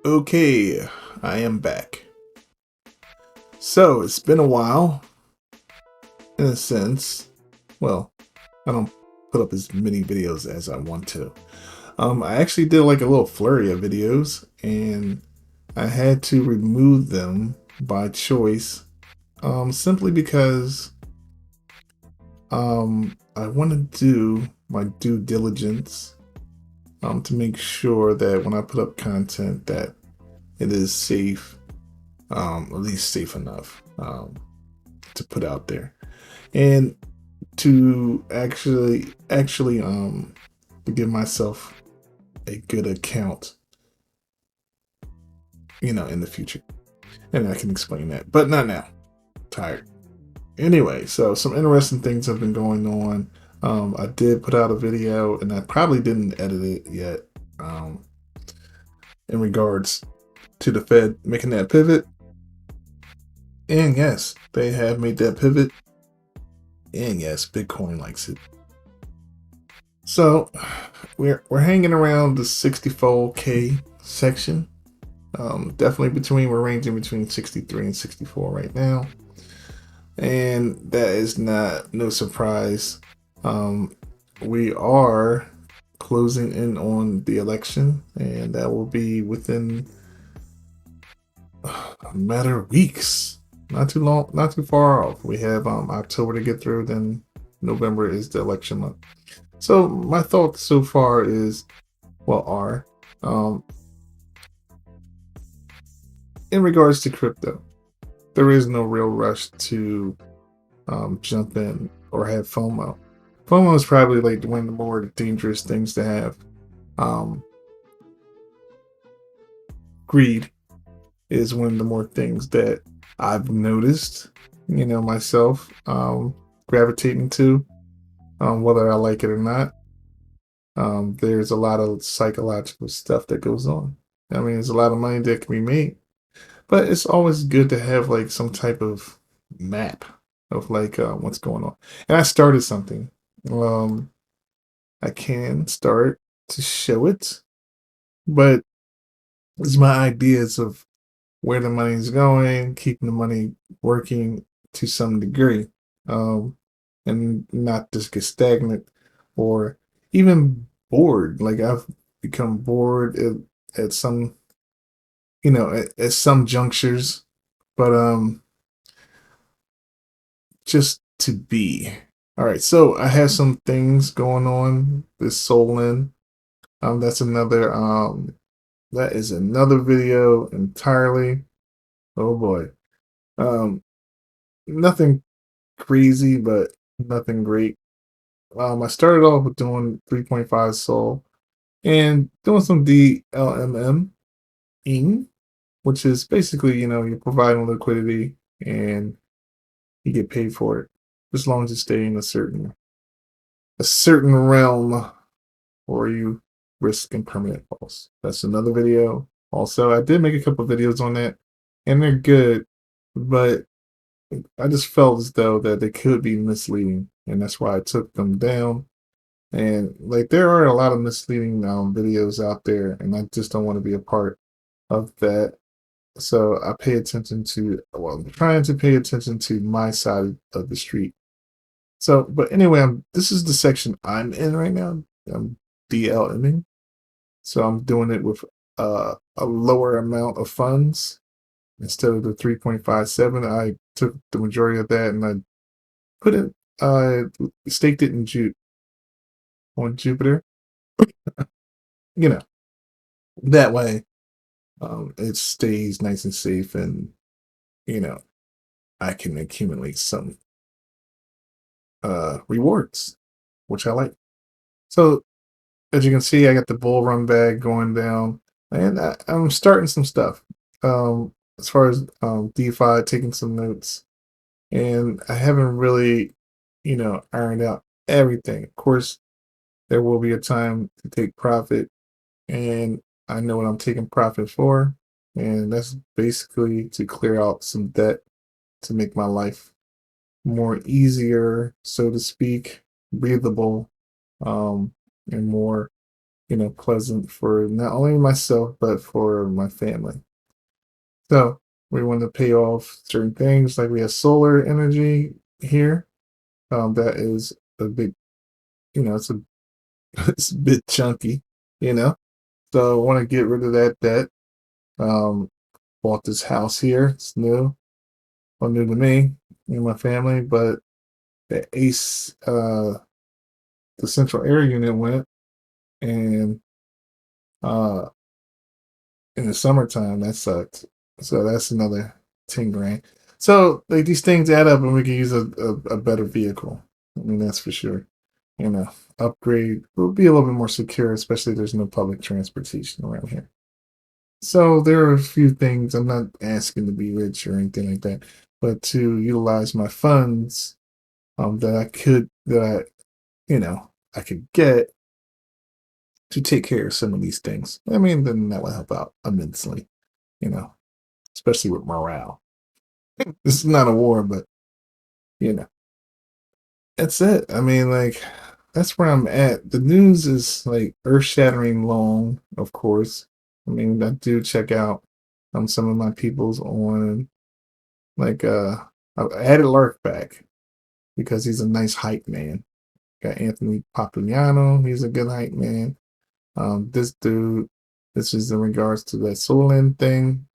Okay, I am back. So it's been a while, in a sense. Well, I don't put up as many videos as I want to. I actually did like a little flurry of videos, and I had to remove them by choice, simply because I want to do my due diligence, to make sure that when I put up content that it is safe, at least safe enough. To put out there and to actually to give myself a good account, in the future. And I can explain that, but not now. Tired. Anyway, so some interesting things have been going on. I did put out a video, and I probably didn't edit it yet. Um, in regards to the Fed making that pivot, and yes, they have made that pivot, and yes, Bitcoin likes it. So we're hanging around the 64K section. Definitely we're ranging between 63 and 64 right now, and that is not no surprise. Um, we are closing in on the election, and that will be within a matter of weeks. Not too long, not too far off. We have October to get through, then November is the election month. So my thoughts so far is, are um, in regards to crypto, there is no real rush to jump in or have FOMO. FOMO is probably like one of the more dangerous things to have. Um, Greed is one of the more things that I've noticed, myself gravitating to, whether I like it or not. There's a lot of psychological stuff that goes on. I mean, there's a lot of money that can be made, but it's always good to have like some type of map of like what's going on. And I started something. Um, I can start to show it, but it's my ideas of where the money is going, keeping the money working to some degree, and not just get stagnant or even bored. Like I've become bored at some, at some junctures, but just to be. All right, so I have some things going on this Solin. That's another that is another video entirely. Oh boy. Um Nothing crazy, but nothing great. I started off with doing 3.5 Sol and doing some DLMM ing, which is basically, you're providing liquidity and you get paid for it as long as you stay in a certain realm, or you risk impermanent loss. That's another video. Also, I did make a couple videos on that, and they're good, but I just felt as though that they could be misleading, and that's why I took them down. And like, there are a lot of misleading videos out there, and I just don't want to be a part of that. So I pay attention to, well, I'm trying to pay attention to my side of the street. So, but anyway, this is the section I'm in right now. I'm DLMing. So I'm doing it with a lower amount of funds instead of the 3.57. I took the majority of that and I put it, uh, staked it in on Jupiter. You know, that way, it stays nice and safe, and you know, I can accumulate some rewards, which I like. So as you can see, I got the bull run bag going down, and I'm starting some stuff. As far as DeFi, taking some notes, and I haven't really, ironed out everything. Of course, there will be a time to take profit, and I know what I'm taking profit for, and that's basically to clear out some debt to make my life more easier, so to speak, breathable, and more. pleasant for not only myself but for my family. So we want to pay off certain things, like we have solar energy here. That is a big, it's a it's a bit chunky, you know. So I want to get rid of that debt. Um, Bought this house here. It's new, well, new to me and my family, but the the central air unit went, and uh, in the summertime that sucked. So that's another 10 grand. So like these things add up, and we can use a better vehicle. I mean, that's for sure. You know, upgrade will be a little bit more secure, especially if there's no public transportation around here. So there are a few things. I'm not asking to be rich or anything like that, but to utilize my funds I could get to take care of some of these things. I mean, then that will help out immensely, you know, especially with morale. This is not a war, but you know, that's it. I mean, like, that's where I'm at. The news is like earth shattering long, of course. I mean, I do check out some of my peoples on like I added Lark back because he's a nice hype man. Got Anthony Papuliano, he's a good hype man. This dude, this is in regards to that Solin thing.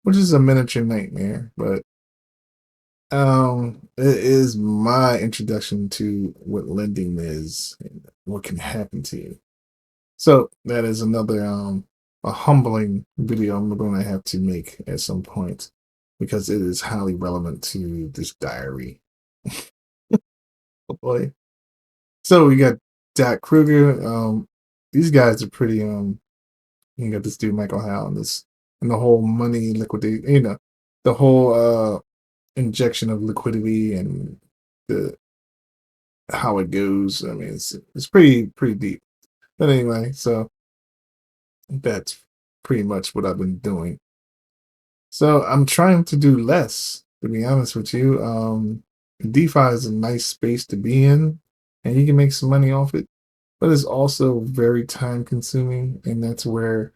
Which is a miniature nightmare, but it is my introduction to what lending is and what can happen to you. So that is another a humbling video I'm going to have to make at some point because it is highly relevant to this diary. Oh boy. So we got Jack Kruger. These guys are pretty you got this dude Michael Howe and the whole money liquidate, the whole injection of liquidity and the how it goes. I mean, it's pretty deep. But anyway, so that's pretty much what I've been doing. So I'm trying to do less, to be honest with you. DeFi is a nice space to be in, and you can make some money off it, but it's also very time consuming, and that's where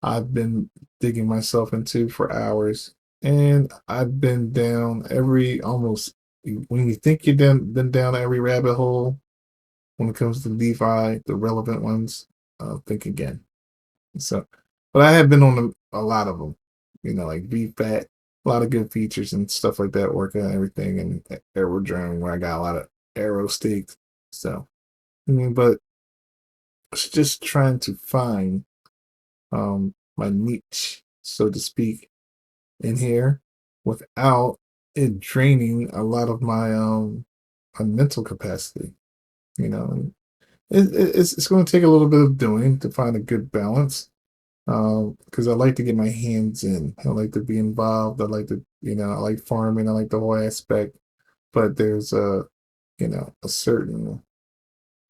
I've been digging myself into for hours. And I've been down every almost when you think been down every rabbit hole when it comes to DeFi, the relevant ones, think again. So, but I have been on a lot of them, like VFAT, a lot of good features and stuff like that, working on everything, and Aerodrome where I got a lot of arrow staked. So, I mean, but it's just trying to find my niche, so to speak, in here without it draining a lot of my mental capacity. You know, it's going to take a little bit of doing to find a good balance. Because I like to get my hands in. I like to be involved. I like to, I like farming. I like the whole aspect. But there's a certain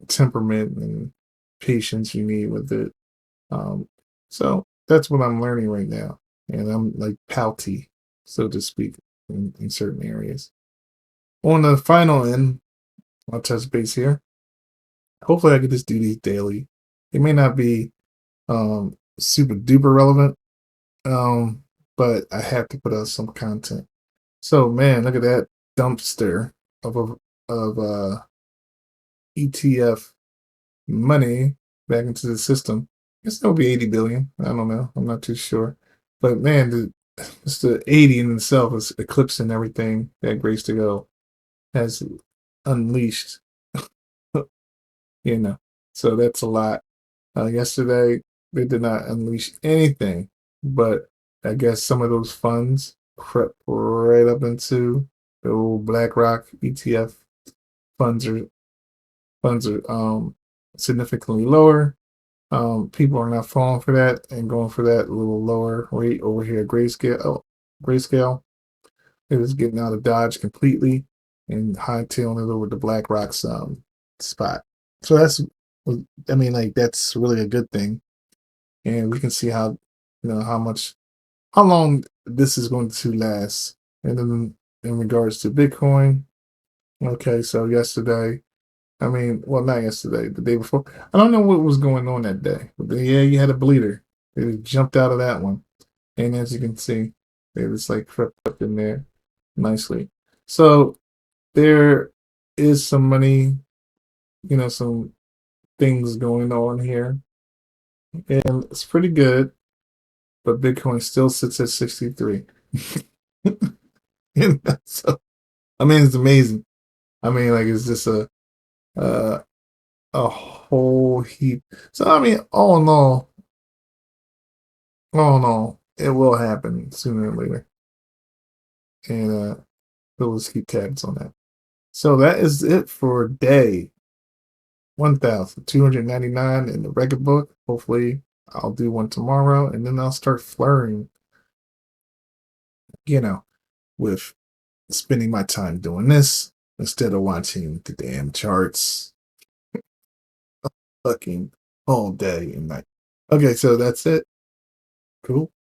temperament and patience you need with it. Um, so that's what I'm learning right now. And I'm like pouty, so to speak, in certain areas. On the final end, I'll touch base here. Hopefully I can just do these daily. It may not be super duper relevant, um, but I have to put out some content. So man, look at that dumpster of ETF money back into the system. I guess that would be 80 billion. I don't know. I'm not too sure. But man, just the 80 in itself is eclipsing everything that Grace to Go has unleashed, you know. So that's a lot. Yesterday, they did not unleash anything, but I guess some of those funds crept right up into the old BlackRock ETF funds are significantly lower. People are not falling for that and going for that little lower rate over here at Grayscale. Grayscale. It was getting out of Dodge completely and hightailing it over to BlackRock's spot. So I mean, like that's really a good thing, and we can see how long this is going to last. And then in regards to Bitcoin, okay, so yesterday I mean, well, not yesterday, the day before. I don't know what was going on that day, but yeah, you had a bleeder. They just jumped out of that one, and as you can see, they just like crept up in there nicely. So there is some money, some things going on here, and it's pretty good. But Bitcoin still sits at 63. So I mean, it's amazing. I mean, like it's just uh, a whole heap. So I mean, all in all, it will happen sooner or later, and we'll just keep tabs on that. So that is it for day 1,299 in the record book. Hopefully, I'll do one tomorrow, and then I'll start flirting, you know, with spending my time doing this instead of watching the damn charts fucking all day and night. Okay, so that's it. Cool.